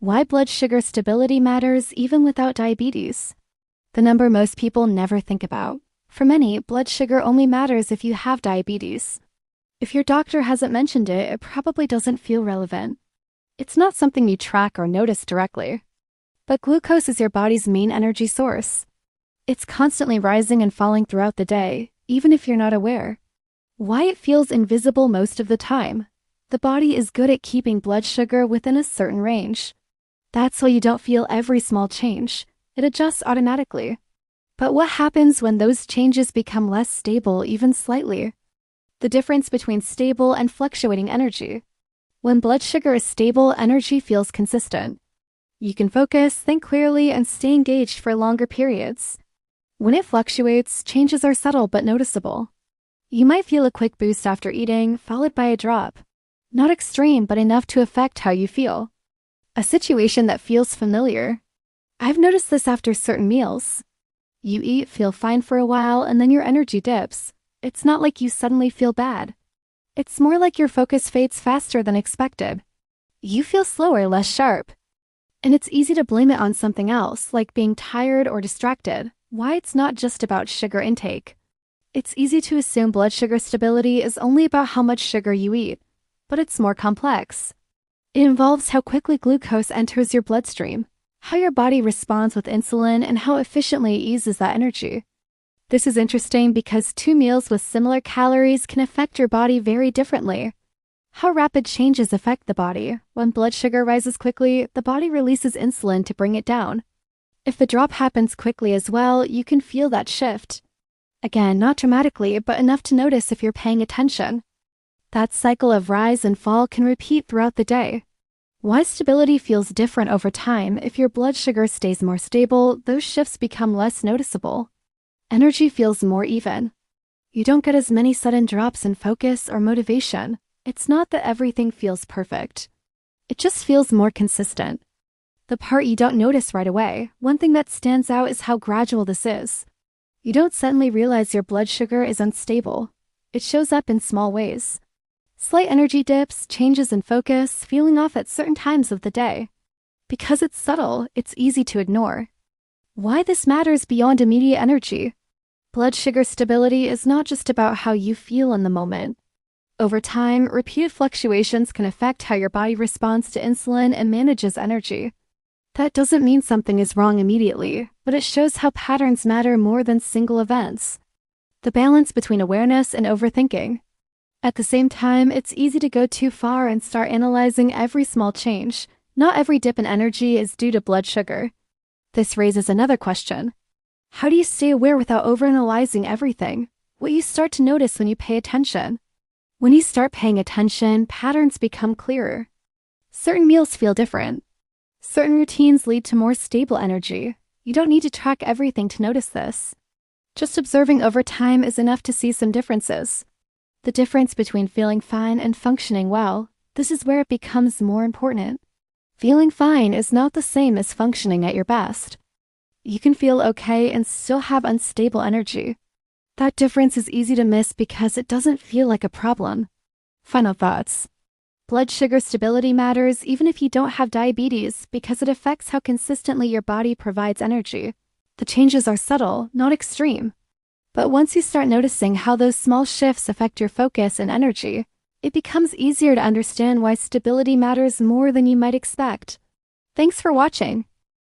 Why blood sugar stability matters even without diabetes. The number most people never think about. For many, blood sugar only matters if you have diabetes. If your doctor hasn't mentioned it, it probably doesn't feel relevant. It's not something you track or notice directly. But glucose is your body's main energy source. It's constantly rising and falling throughout the day, even if you're not aware. Why it feels invisible most of the time. The body is good at keeping blood sugar within a certain range. That's why you don't feel every small change. It adjusts automatically. But what happens when those changes become less stable even slightly? The difference between stable and fluctuating energy. When blood sugar is stable, energy feels consistent. You can focus, think clearly, and stay engaged for longer periods. When it fluctuates, changes are subtle but noticeable. You might feel a quick boost after eating, followed by a drop. Not extreme, but enough to affect how you feel. A situation that feels familiar. I've noticed this after certain meals. You eat, feel fine for a while, and then your energy dips. It's not like you suddenly feel bad. It's more like your focus fades faster than expected. You feel slower, less sharp. And it's easy to blame it on something else, like being tired or distracted. Why it's not just about sugar intake. It's easy to assume blood sugar stability is only about how much sugar you eat, but it's more complex. It involves how quickly glucose enters your bloodstream, how your body responds with insulin, and how efficiently it uses that energy. This is interesting because two meals with similar calories can affect your body very differently. How rapid changes affect the body. When blood sugar rises quickly, the body releases insulin to bring it down. If the drop happens quickly as well, you can feel that shift. Again, not dramatically, but enough to notice if you're paying attention. That cycle of rise and fall can repeat throughout the day. Why stability feels different over time. If your blood sugar stays more stable, those shifts become less noticeable. Energy feels more even. You don't get as many sudden drops in focus or motivation. It's not that everything feels perfect. It just feels more consistent. The part you don't notice right away, one thing that stands out is how gradual this is. You don't suddenly realize your blood sugar is unstable. It shows up in small ways. Slight energy dips, changes in focus, feeling off at certain times of the day. Because it's subtle, it's easy to ignore. Why this matters beyond immediate energy. Blood sugar stability is not just about how you feel in the moment. Over time, repeated fluctuations can affect how your body responds to insulin and manages energy. That doesn't mean something is wrong immediately, but it shows how patterns matter more than single events. The balance between awareness and overthinking. At the same time, it's easy to go too far and start analyzing every small change. Not every dip in energy is due to blood sugar. This raises another question. How do you stay aware without overanalyzing everything? What you start to notice when you pay attention. When you start paying attention, patterns become clearer. Certain meals feel different. Certain routines lead to more stable energy. You don't need to track everything to notice this. Just observing over time is enough to see some differences. The difference between feeling fine and functioning well, this is where it becomes more important. Feeling fine is not the same as functioning at your best. You can feel okay and still have unstable energy. That difference is easy to miss because it doesn't feel like a problem. Final thoughts. Blood sugar stability matters even if you don't have diabetes because it affects how consistently your body provides energy. The changes are subtle, not extreme. But once you start noticing how those small shifts affect your focus and energy, it becomes easier to understand why stability matters more than you might expect. Thanks for watching.